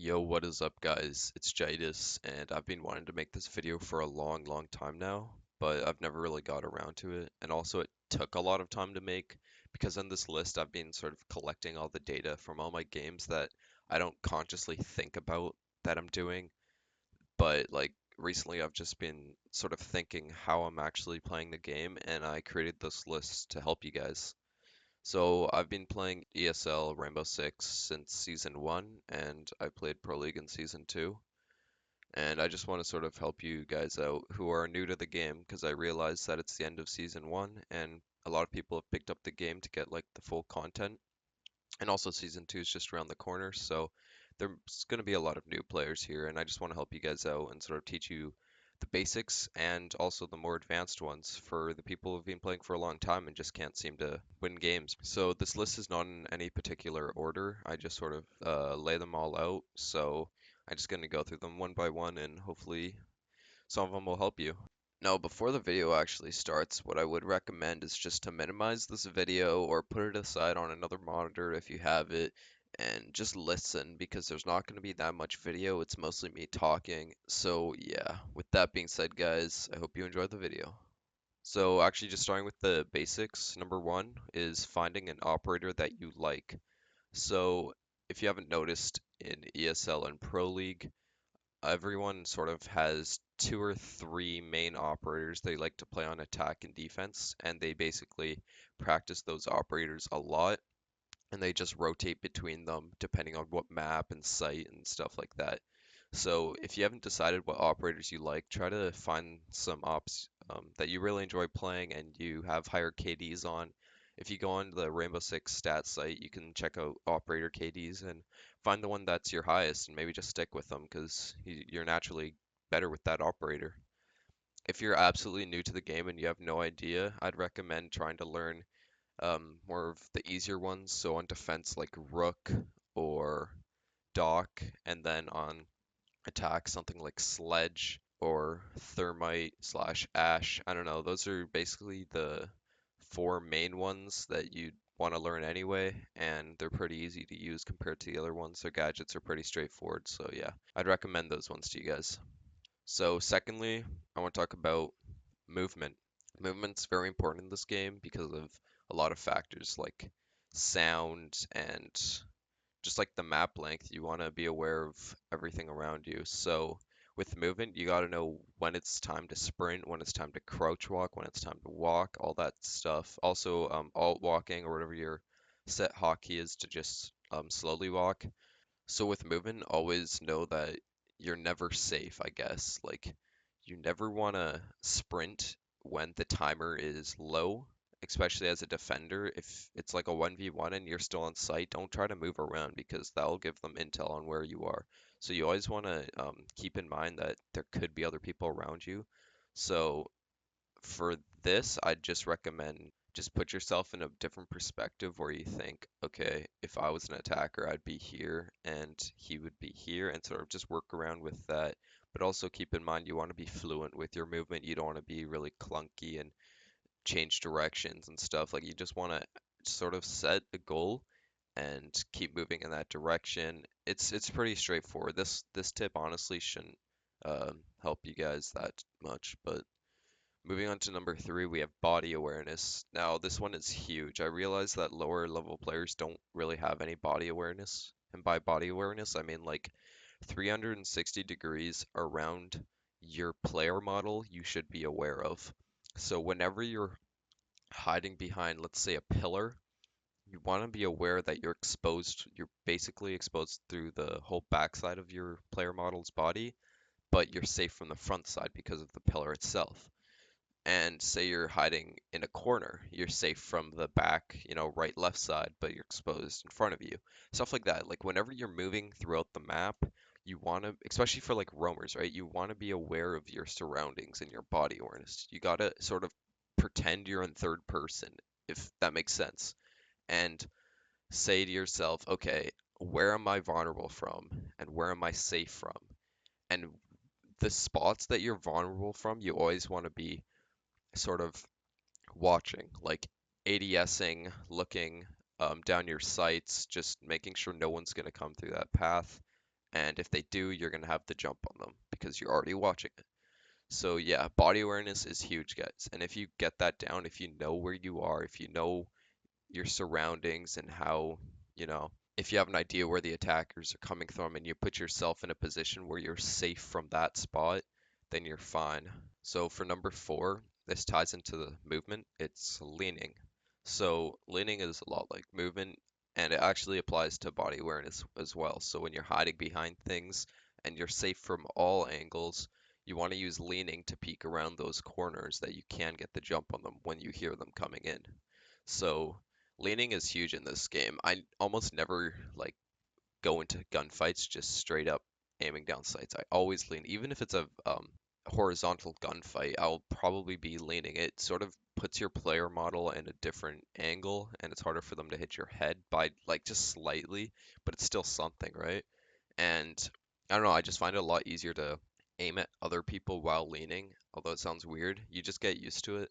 Yo, what is up, guys? It's Jytus, and I've been wanting to make this video for a long time now, but I've never really got around to it. And also, it took a lot of time to make because on this list, I've been sort of collecting all the data from all my games that I don't consciously think about that I'm doing. But like recently, I've just been sort of thinking how I'm actually playing the game, and I created this list to help you guys. So I've been playing ESL Rainbow Six since season one, and I played Pro League in season two. And I just want to sort of help you guys out who are new to the game because I realize that it's the end of season one, and a lot of people have picked up the game to get like the full content. And also season two is just around the corner, so there's going to be a lot of new players here, and I just want to help you guys out and sort of teach you the basics and also the more advanced ones for the people who've been playing for a long time and just can't seem to win games. So this list is not in any particular order. I just sort of lay them all out. So I'm just going to go through them one by one and hopefully some of them will help you. Now, before the video actually starts, what I would recommend is just to minimize this video or put it aside on another monitor if you have it and just listen because there's not going to be that much video. It's mostly me talking. So, yeah, with that being said, guys, I hope you enjoyed the video. So, actually, just starting with the basics, number one is finding an operator that you like. So, if you haven't noticed in ESL and Pro League, everyone sort of has two or three main operators they like to play on attack and defense, and they basically practice those operators a lot, and they just rotate between them depending on what map and site and stuff like that. So if you haven't decided what operators you like, try to find some ops that you really enjoy playing and you have higher KDs on. If you go on the Rainbow Six stats site, you can check out operator KDs and find the one that's your highest and maybe just stick with them because you're naturally better with that operator. If you're absolutely new to the game and you have no idea, I'd recommend trying to learn more of the easier ones. So on defense, like Rook or Doc, and then on attack, something like Sledge or Thermite slash Ash. I don't know. Those are basically the four main ones that you want to learn anyway, and they're pretty easy to use compared to the other ones. Their gadgets are pretty straightforward, so yeah, I'd recommend those ones to you guys. So, secondly, I want to talk about movement. Movement's very important in this game because of a lot of factors like sound and just like the map length. You want to be aware of everything around you. So with movement, you got to know when it's time to sprint, when it's time to crouch walk, when it's time to walk, all that stuff. Also, alt walking or whatever your set hotkey is to just slowly walk. So with movement, always know that you're never safe, I guess. Like you never want to sprint when the timer is low, especially as a defender. If it's like a 1v1 and you're still on site, don't try to move around because that'll give them intel on where you are. So you always want to keep in mind that there could be other people around you. So for this, I'd just recommend just put yourself in a different perspective where you think, okay, if I was an attacker, I'd be here and he would be here, and sort of just work around with that. But also keep in mind you want to be fluent with your movement. You don't want to be really clunky and change directions and stuff. Like you just want to sort of set a goal and keep moving in that direction. It's pretty straightforward. This tip honestly shouldn't help you guys that much, but moving on to number three, we have body awareness. Now, this one is huge. I realize that lower level players don't really have any body awareness. And by body awareness, I mean like 360 degrees around your player model, you should be aware of. So, whenever you're hiding behind, let's say, a pillar, you want to be aware that you're basically exposed through the whole backside of your player model's body, but you're safe from the front side because of the pillar itself. And say you're hiding in a corner, you're safe from the back, right, left side, but you're exposed in front of you. Stuff like that. Like whenever you're moving throughout the map, you want to, especially for like roamers, right? You want to be aware of your surroundings and your body awareness. You got to sort of pretend you're in third person, if that makes sense. And say to yourself, okay, where am I vulnerable from? And where am I safe from? And the spots that you're vulnerable from, you always want to be sort of watching, like ADSing, looking down your sights, just making sure no one's going to come through that path, And if they do, you're gonna have the jump on them because you're already watching it. So yeah, body awareness is huge, guys. And if you get that down, if you know where you are, if you know your surroundings and how, you know, if you have an idea where the attackers are coming from and you put yourself in a position where you're safe from that spot, then you're fine. So for number four, this ties into the movement. It's leaning. So leaning is a lot like movement, and it actually applies to body awareness as well. So when you're hiding behind things and you're safe from all angles, you want to use leaning to peek around those corners that you can get the jump on them when you hear them coming in. So leaning is huge in this game. I almost never like go into gunfights just straight up aiming down sights. I always lean, even if it's a horizontal gunfight, I'll probably be leaning. It sort of puts your player model in a different angle, and it's harder for them to hit your head by like just slightly, but it's still something, right? And I don't know, I just find it a lot easier to aim at other people while leaning, although it sounds weird. You just get used to it.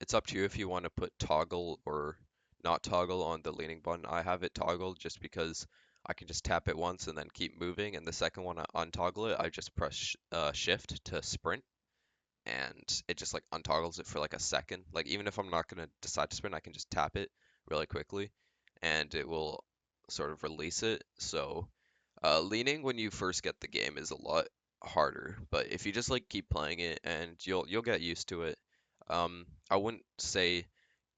It's up to you if you want to put toggle or not toggle on the leaning button. I have it toggled just because I can just tap it once and then keep moving. And the second one I untoggle it, I just press shift to sprint and it just like untoggles it for like a second. Like even if I'm not gonna decide to sprint, I can just tap it really quickly and it will sort of release it. So leaning when you first get the game is a lot harder, but if you just like keep playing it and you'll get used to it. I wouldn't say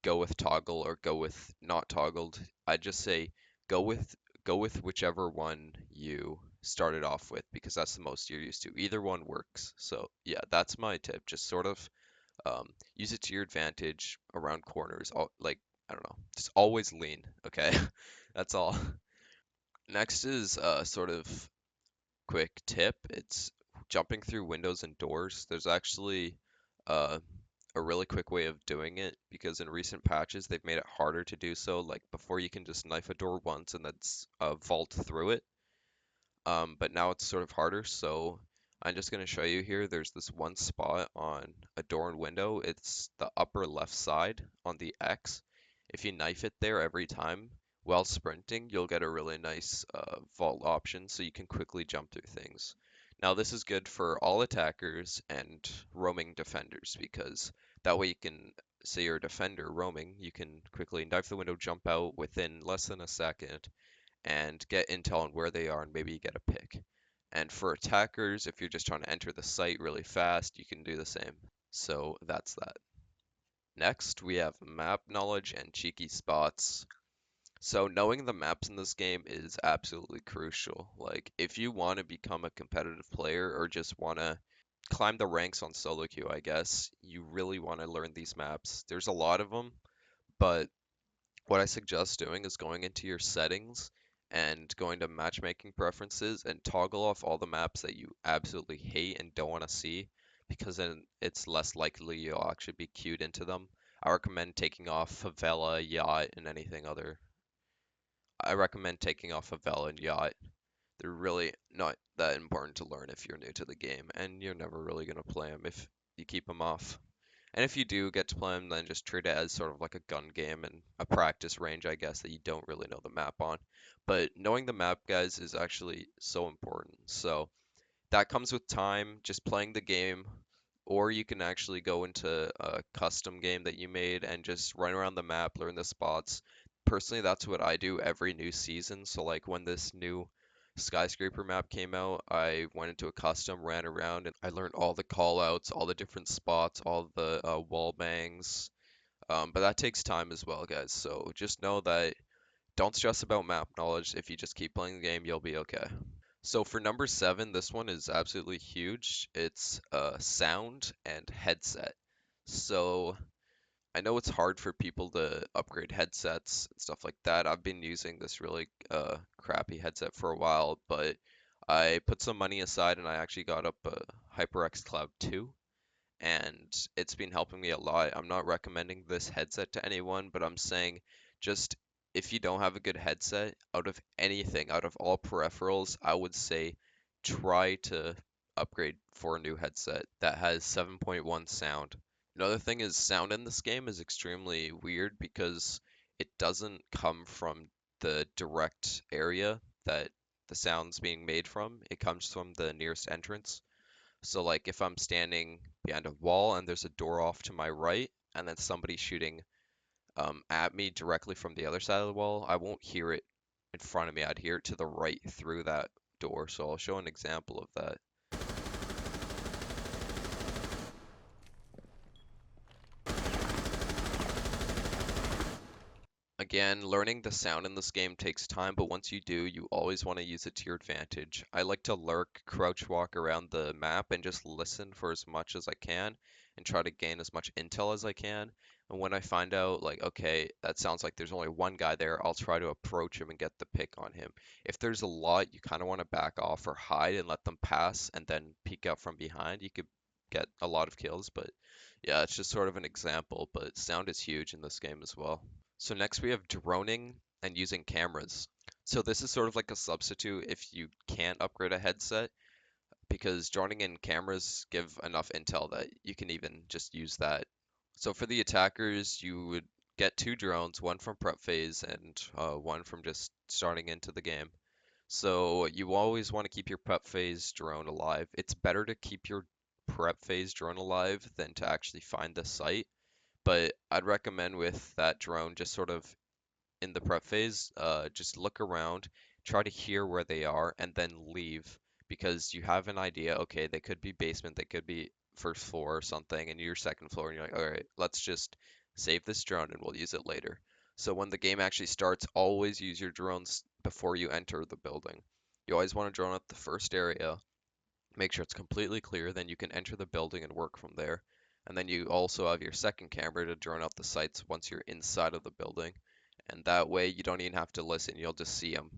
go with toggle or go with not toggled. I'd just say go with go with whichever one you started off with because that's the most you're used to. Either one works. So yeah, that's my tip. Just sort of use it to your advantage around corners. Like I don't know, just always lean. Okay, that's all. Next is sort of quick tip. It's jumping through windows and doors. There's actually uh, a really quick way of doing it because in recent patches they've made it harder to do so. Like before, you can just knife a door once and then vault through it. But now it's sort of harder. So I'm just going to show you here. There's this one spot on a door and window. It's the upper left side on the X. If you knife it there every time while sprinting, you'll get a really nice vault option so you can quickly jump through things. Now this is good for all attackers and roaming defenders because that way you can say you're a defender roaming, you can quickly knife the window, jump out within less than a second, and get intel on where they are and maybe get a pick. And for attackers, if you're just trying to enter the site really fast, you can do the same. So that's that. Next, we have map knowledge and cheeky spots. So knowing the maps in this game is absolutely crucial. Like if you want to become a competitive player or just want to climb the ranks on solo queue, I guess, you really want to learn these maps. There's a lot of them, but what I suggest doing is going into your settings and going to matchmaking preferences and toggle off all the maps that you absolutely hate and don't want to see because then it's less likely you'll actually be queued into them. I recommend taking off favela, yacht, and anything other. I recommend taking off favela and yacht. They're really not that important to learn if you're new to the game, and you're never really going to play them if you keep them off. And if you do get to play them, then just treat it as sort of like a gun game and a practice range, I guess, that you don't really know the map on. But knowing the map, guys, is actually so important. So that comes with time, just playing the game, or you can actually go into a custom game that you made and just run around the map, learn the spots. Personally, that's what I do every new season. So like when this new skyscraper map came out, I went into a custom, ran around, and I learned all the call outs, all the different spots, all the wall bangs. But that takes time as well, guys. So just know that don't stress about map knowledge. If you just keep playing the game, you'll be okay. So for number seven, this one is absolutely huge. It's sound and headset. So I know it's hard for people to upgrade headsets and stuff like that. I've been using this really crappy headset for a while, but I put some money aside and I actually got up a HyperX Cloud 2 and it's been helping me a lot. I'm not recommending this headset to anyone, but I'm saying just if you don't have a good headset, out of anything, out of all peripherals, I would say try to upgrade for a new headset that has 7.1 sound. Another thing is sound in this game is extremely weird because it doesn't come from the direct area that the sound's being made from, it comes from the nearest entrance. So like if I'm standing behind a wall and there's a door off to my right, and then somebody shooting at me directly from the other side of the wall, I won't hear it in front of me. I'd hear it to the right through that door. So I'll show an example of that. Again, learning the sound in this game takes time, but once you do, you always want to use it to your advantage. I like to lurk, crouch walk around the map and just listen for as much as I can and try to gain as much intel as I can. And when I find out, like, okay, that sounds like there's only one guy there, I'll try to approach him and get the pick on him. If there's a lot, you kind of want to back off or hide and let them pass and then peek out from behind. You could get a lot of kills, but yeah, it's just sort of an example, but sound is huge in this game as well. So next we have droning and using cameras. So this is sort of like a substitute if you can't upgrade a headset, because droning and cameras give enough intel that you can even just use that. So for the attackers, you would get two drones, one from prep phase and one from just starting into the game. So you always want to keep your prep phase drone alive. It's better to keep your prep phase drone alive than to actually find the site, but I'd recommend with that drone just sort of in the prep phase, just look around, try to hear where they are, and then leave because you have an idea. Okay, they could be basement, they could be first floor or something, and you're second floor, and you're like, all right, let's just save this drone and we'll use it later. So when the game actually starts, always use your drones before you enter the building. You always want to drone up the first area, make sure it's completely clear, then you can enter the building and work from there. And then you also have your second camera to drone out the sites once you're inside of the building. And that way you don't even have to listen, you'll just see them.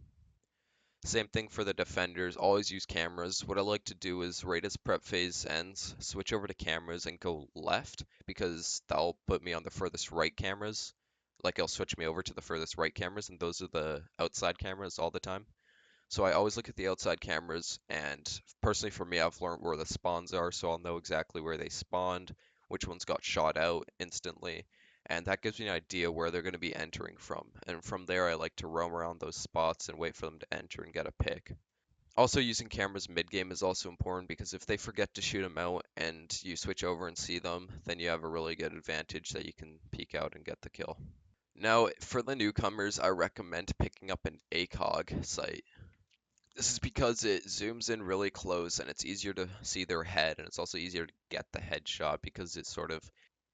Same thing for the defenders, always use cameras. What I like to do is right as prep phase ends, switch over to cameras and go left because that'll put me on the furthest right cameras. Like it'll switch me over to the furthest right cameras, and those are the outside cameras all the time. So I always look at the outside cameras, and personally for me, I've learned where the spawns are, so I'll know exactly where they spawned, which ones got shot out instantly, and that gives me an idea where they're going to be entering from. And from there, I like to roam around those spots and wait for them to enter and get a pick. Also, using cameras mid-game is also important because if they forget to shoot them out and you switch over and see them, then you have a really good advantage that you can peek out and get the kill. Now, for the newcomers, I recommend picking up an ACOG site. This is because it zooms in really close and it's easier to see their head, and it's also easier to get the headshot because it sort of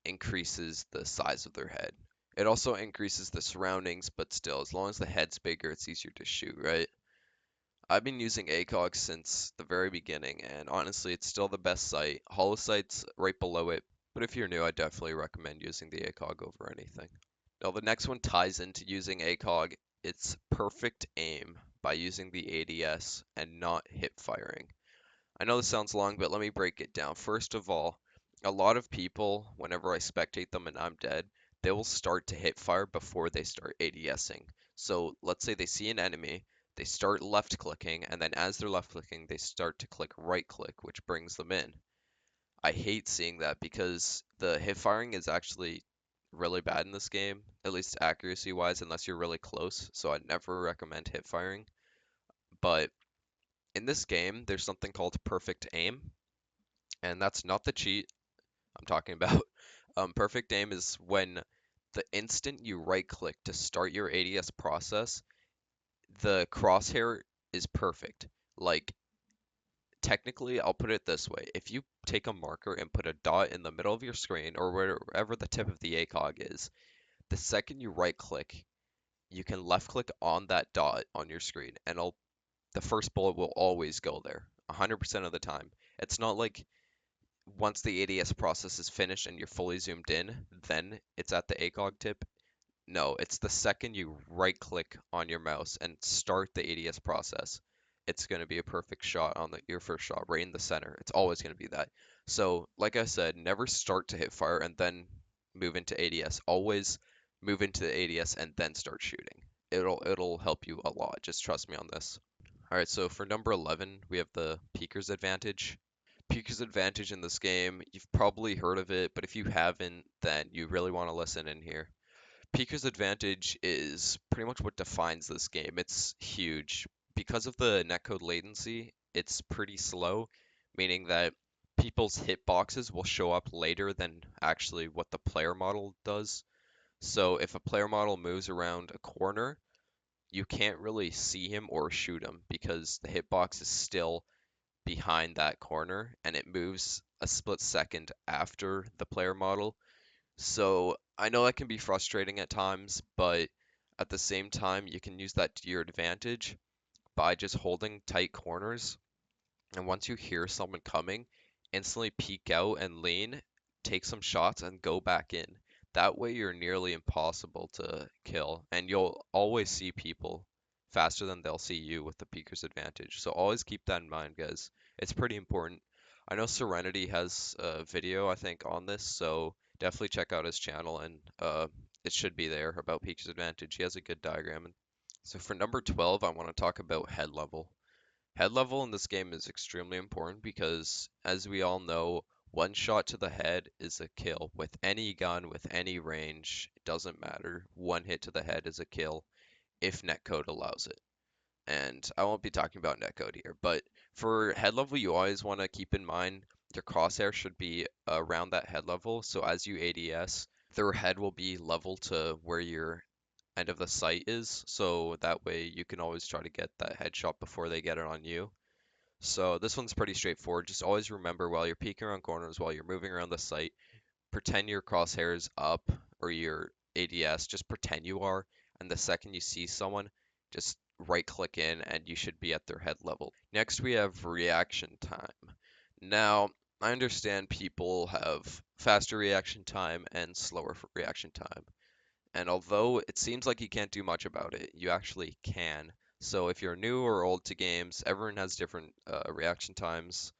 increases the size of their head. It also increases the surroundings, but still, as long as the head's bigger, it's easier to shoot, right? I've been using ACOG since the very beginning, and honestly, it's still the best site. Holosite's right below it, but if you're new, I definitely recommend using the ACOG over anything. Now, the next one ties into using ACOG. It's perfect aim by using the ADS and not hip firing. I know this sounds long, but let me break it down. First of all, a lot of people, whenever I spectate them and I'm dead, they will start to hip fire before they start ADSing. So let's say they see an enemy, they start left clicking, and then as they're left clicking, they start to click right click, which brings them in. I hate seeing that because the hip firing is actually really bad in this game, at least accuracy wise, unless you're really close. So I'd never recommend hip firing. But in this game, there's something called perfect aim, and that's not the cheat I'm talking about. Perfect aim is when the instant you right click to start your ADS process, the crosshair is perfect. Like, technically, I'll put it this way. If you take a marker and put a dot in the middle of your screen or wherever the tip of the ACOG is, the second you right click, you can left click on that dot on your screen and the first bullet will always go there 100% of the time. It's not like once the ADS process is finished and you're fully zoomed in, then it's at the ACOG tip. No, it's the second you right click on your mouse and start the ADS process, it's going to be a perfect shot on your first shot right in the center. It's always going to be that. So, like I said, never start to hit fire and then move into ADS. Always move into the ADS and then start shooting. It'll help you a lot. Just trust me on this. All right, so for number 11, we have the peeker's advantage. Peeker's advantage in this game, you've probably heard of it, but if you haven't, then you really want to listen in here. Peeker's advantage is pretty much what defines this game. It's huge. because of the netcode latency, it's pretty slow, meaning that people's hitboxes will show up later than actually what the player model does. So if a player model moves around a corner, you can't really see him or shoot him because the hitbox is still behind that corner and it moves a split second after the player model. So I know that can be frustrating at times, but at the same time, you can use that to your advantage by just holding tight corners. And once you hear someone coming, instantly peek out and lean, take some shots, and go back in. That way, you're nearly impossible to kill, and you'll always see people faster than they'll see you with the peeker's advantage. So always keep that in mind, guys. It's pretty important. I know Serenity has a video, I think, on this, so definitely check out his channel, and it should be there about peeker's advantage. He has a good diagram. So for number 12, I want to talk about head level. Head level in this game is extremely important because, as we all know, one shot to the head is a kill. With any gun, with any range, it doesn't matter. One hit to the head is a kill if netcode allows it. And I won't be talking about netcode here, but for head level, you always want to keep in mind your crosshair should be around that head level. So as you ADS, their head will be level to where your end of the sight is, so that way you can always try to get that headshot before they get it on you. So this one's pretty straightforward. Just always remember while you're peeking around corners, while you're moving around the site, pretend your crosshairs up or your ADS, just pretend you are, and the second you see someone, just right click in and you should be at their head level. Next we have reaction time. Now, I understand people have faster reaction time and slower reaction time. And although it seems like you can't do much about it, you actually can. So if you're new or old to games, everyone has different reaction times,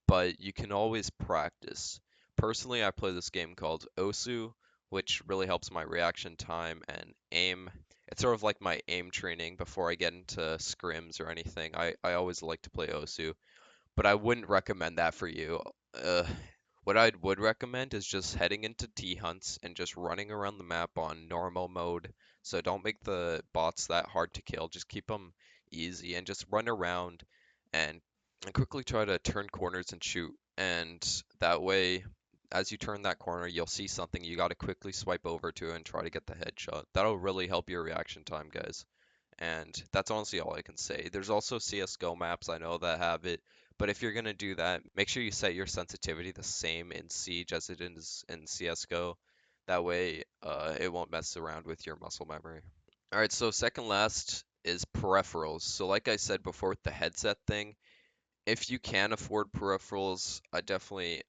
but you can always practice. Personally, I play this game called Osu, which really helps my reaction time and aim. It's sort of like my aim training before I get into scrims or anything. I always like to play Osu, but I wouldn't recommend that for you. Uh, what I would recommend is just heading into T hunts and just running around the map on normal mode. So don't make the bots that hard to kill. Just keep them easy and just run around and, and quickly try to turn corners and shoot. And that way, as you turn that corner, you'll see something you got to quickly swipe over to and try to get the headshot. That'll really help your reaction time, guys. And that's honestly all I can say. There's also CSGO maps I know that have it, but if you're gonna do that, make sure you set your sensitivity the same in Siege as it is in CSGO. That way, it won't mess around with your muscle memory. All right, so second last is peripherals. So like I said before with the headset thing, if you can afford peripherals, I definitely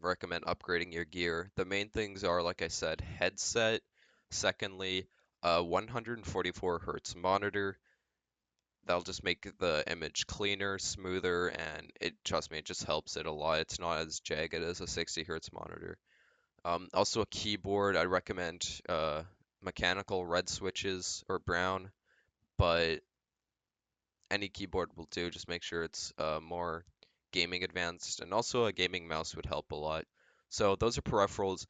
recommend upgrading your gear. The main things are, like I said, headset. Secondly, 144 hertz monitor. That'll just make the image cleaner, smoother, and trust me, it just helps it a lot. It's not as jagged as a 60 hertz monitor. Also a keyboard, I recommend mechanical red switches or brown, but any keyboard will do. Just make sure it's more gaming advanced, and also a gaming mouse would help a lot. So those are peripherals,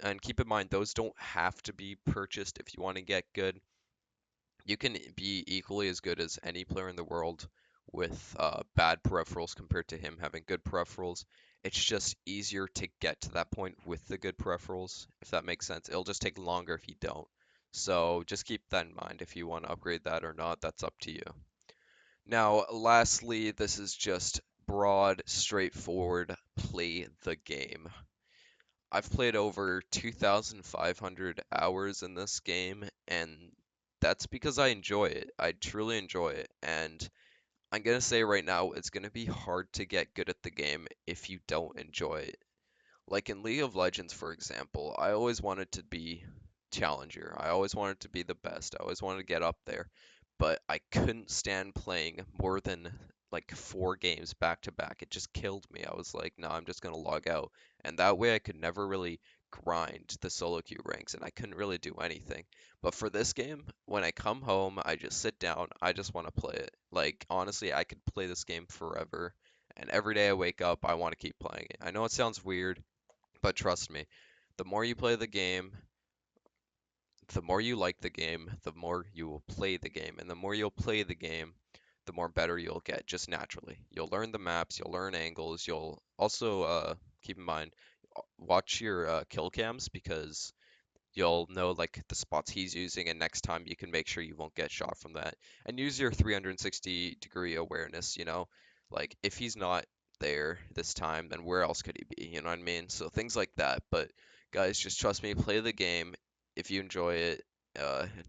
and keep in mind those don't have to be purchased if you want to get good. You can be equally as good as any player in the world with bad peripherals compared to him having good peripherals. It's just easier to get to that point with the good peripherals, if that makes sense. It'll just take longer if you don't. So just keep that in mind. If you want to upgrade that or not, that's up to you. Now, lastly, this is just broad, straightforward, play the game. I've played over 2,500 hours in this game, and that's because I enjoy it. I truly enjoy it, and I'm gonna say right now, it's gonna be hard to get good at the game if you don't enjoy it. Like in League of Legends, for example, I always wanted to be challenger. I always wanted to be the best. I always wanted to get up there. But I couldn't stand playing more than like 4 games back to back. It just killed me. I was like, no, I'm just gonna log out. And that way I could never really grind the solo queue ranks and I couldn't really do anything. But for this game, when I come home, I just sit down, I just want to play it. Like honestly, I could play this game forever. And every day I wake up, I want to keep playing it. I know it sounds weird, but trust me, the more you play the game, the more you like the game, the more you will play the game. And the more you'll play the game, the the more better you'll get just naturally. You'll learn the maps, you'll learn angles, you'll also keep in mind watch your kill cams because you'll know like the spots he's using, and next time you can make sure you won't get shot from that. And use your 360-degree awareness, like if he's not there this time, then where else could he be? You know what I mean? So things like that. But guys, just trust me, play the game. If you enjoy it,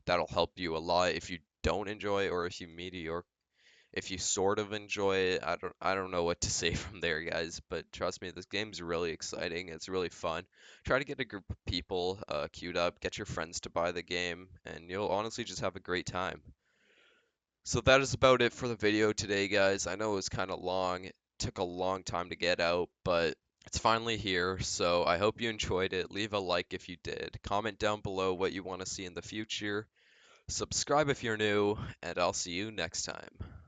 that'll help you a lot. If you don't enjoy it, or if you sort of enjoy it, I don't know what to say from there, guys, but trust me, this game's really exciting. It's really fun. Try to get a group of people queued up, get your friends to buy the game, and you'll honestly just have a great time. So that is about it for the video today, guys. I know it was kind of long. It took a long time to get out, but it's finally here, so I hope you enjoyed it. Leave a like if you did. Comment down below what you want to see in the future. Subscribe if you're new, and I'll see you next time.